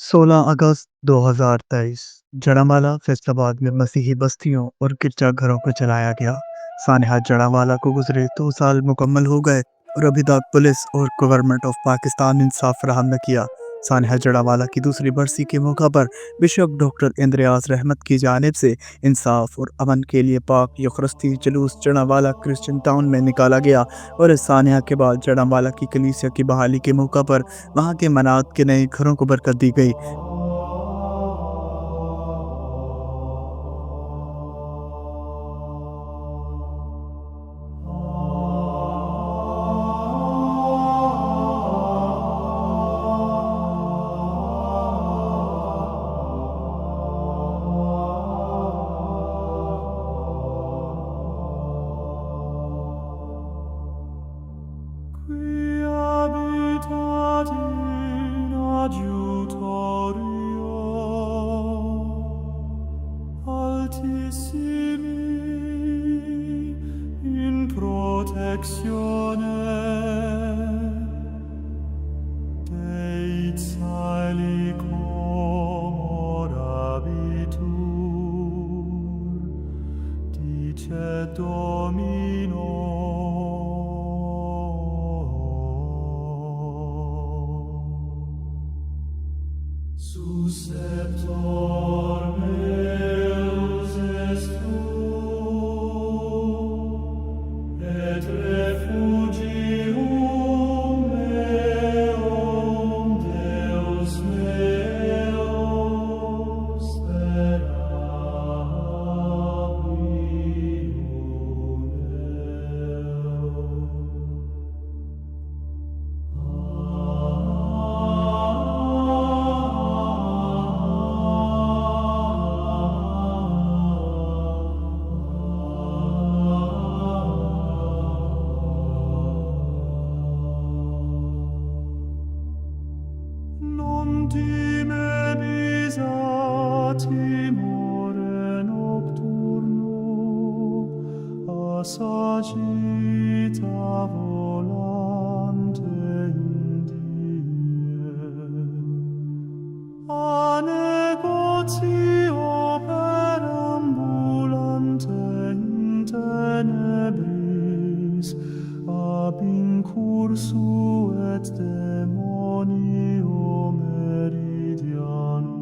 16 अगस्त 2023 जड़ामाला फैसलाबाद में मसीही बस्तियों और गिरजाघरों को जलाया गया। सानहा जड़ावाला को गुजरे 2 साल मुकम्मल हो गए और अभी तक पुलिस और गवर्नमेंट ऑफ पाकिस्तान इंसाफ फराहम न किया। सानहा जड़ावाला की दूसरी बरसी के मौका पर बिशप डॉक्टर इंद्रियास रहमत की जानिब से इंसाफ और अमन के लिए पाक युखरस्ती जुलूस जड़ावाला क्रिश्चियन टाउन में निकाला गया और इस सानहा के बाद जड़ावाला की कलीसिया की बहाली के मौका पर वहाँ के मनात के नए घरों को बरकत दी गई। Qui habitat in adiutorio altissimi in protectione Dei caeli comorabitur dicet Domino Susceptor meus est tu, et refugium meum, Deus meus, non timebis a timore nocturno, a sagita volante in die, a negotio perambulante in tenebris, ab incursu et demonio meridianum.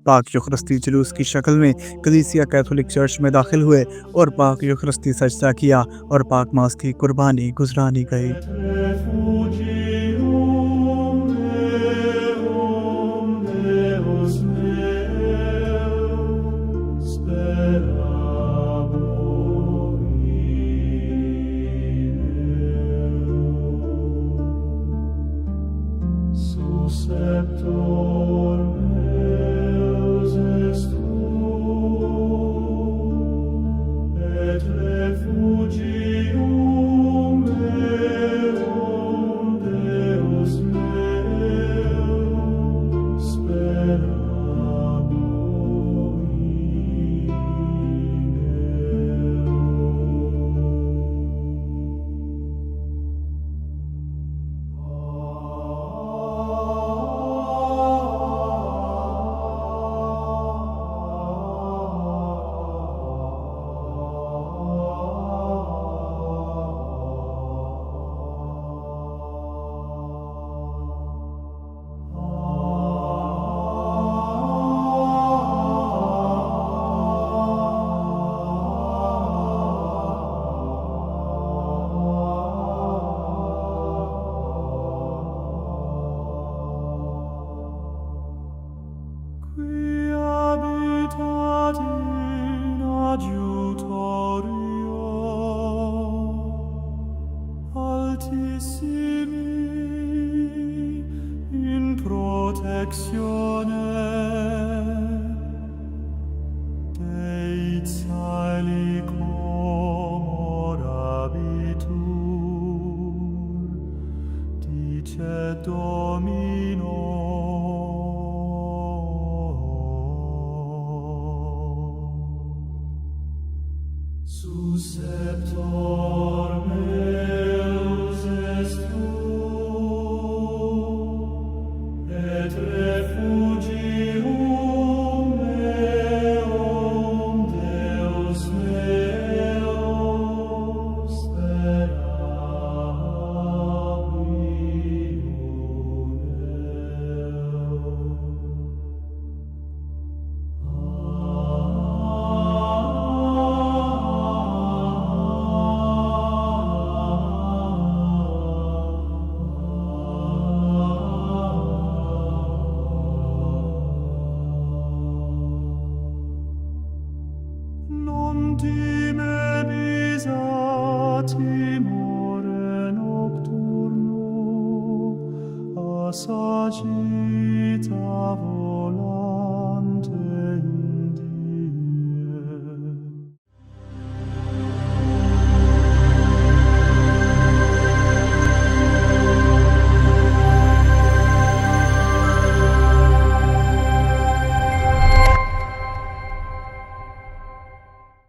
पाक युखरस्ती जुलूस की शक्ल में कलीसिया Catholic church में दाखिल हुए और पाक युखरस्ती सजदा किया और पाक मास की कुर्बानी गुजरानी गई। Et refugium meum, Deus meus, sperabor Susceptor meus est tu, et refugium meum, Deus meus, sperabor Qui habitat in adiutorio altissimi in protectione Dei caeli comorabitur dicet Domino Susceptor meus est tu, Ultime visati more nocturno, assagita